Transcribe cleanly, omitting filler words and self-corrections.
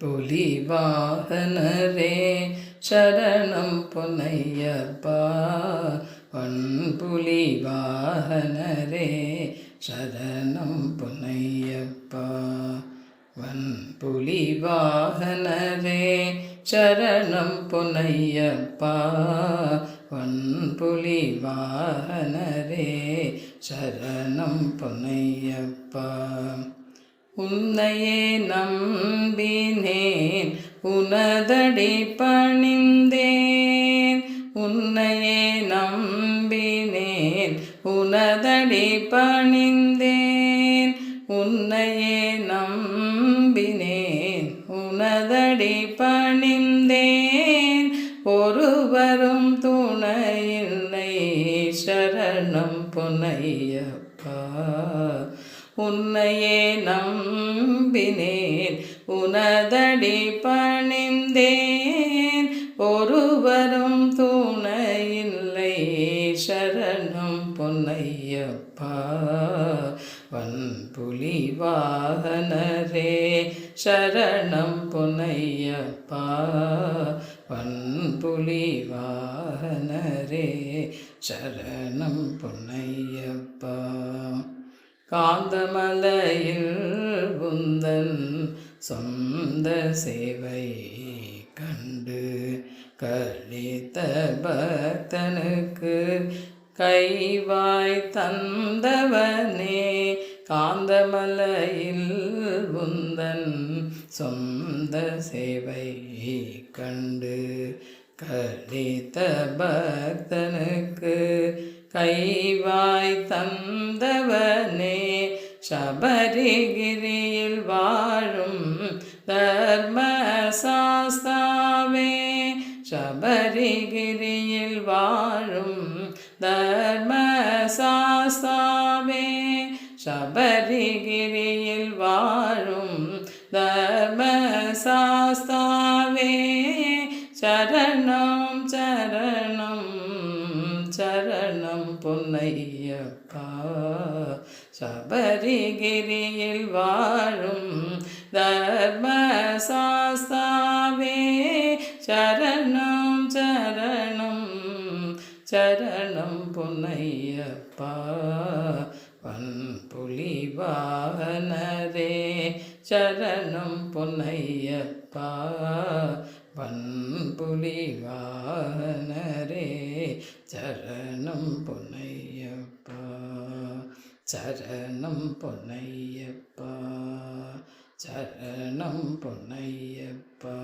புலி வாகனரே சரணம் பொன்னையப்பா. வன்புலி வாகனரே சரணம் பொன்னையப்பா. வன்புலி வாகனரே சரணம் பொன்னையப்பா. வன்புலி வாகனரே சரணம் பொன்னையப்பா. உன்னையே நம்பினேன் உனதடி பணிந்தேன். உன்னையே நம்பினேன் உனதடி பணிந்தேன். உன்னையே நம்பினேன் உனதடி பணிந்தேன். ஒருவரும் துணையில்லை சரணம் பொன்னையப்பா. உன்னையே நம்பினேன் உனதடி பணிந்தேன். ஒருவரும் துணையில்லை சரணம் பொன்னையப்பா. வன்புலி வாகனரே சரணம் பொன்னையப்பா. வன்புலி வாகனரே சரணம் பொன்னையப்பா. காந்தமலையில் உந்தன் சொந்த சேவை கண்டு கழித்த பக்தனுக்கு கைவாய் தந்தவனே. காந்தமலையில் உந்தன் சொந்த சேவை கண்டு கழித்த பக்தனுக்கு கைவாய் தந்தவனே. சபரிகிரியில் வாழும் தர்மசாஸ்தாவே. சபரிகிரியில் வாழும் தர்மசாஸ்தாவே. சபரிகிரியில் வாழும் தர்மசாஸ்தாவே. சரணம் சரணம் சரணம் பொன்னையப்பா. சபரிகிரியில் வாழும் தர்மசாஸ்தாவே. சரணம் சரணம் சரணம் பொன்னையப்பா. வன்புலி வாகனரே சரணம் பொன்னையப்பா. வன்புலி வாகனரே சரணம் பொன்னையப்பா. சரணம் பொன்னையப்பா. சரணம் பொன்னையப்பா.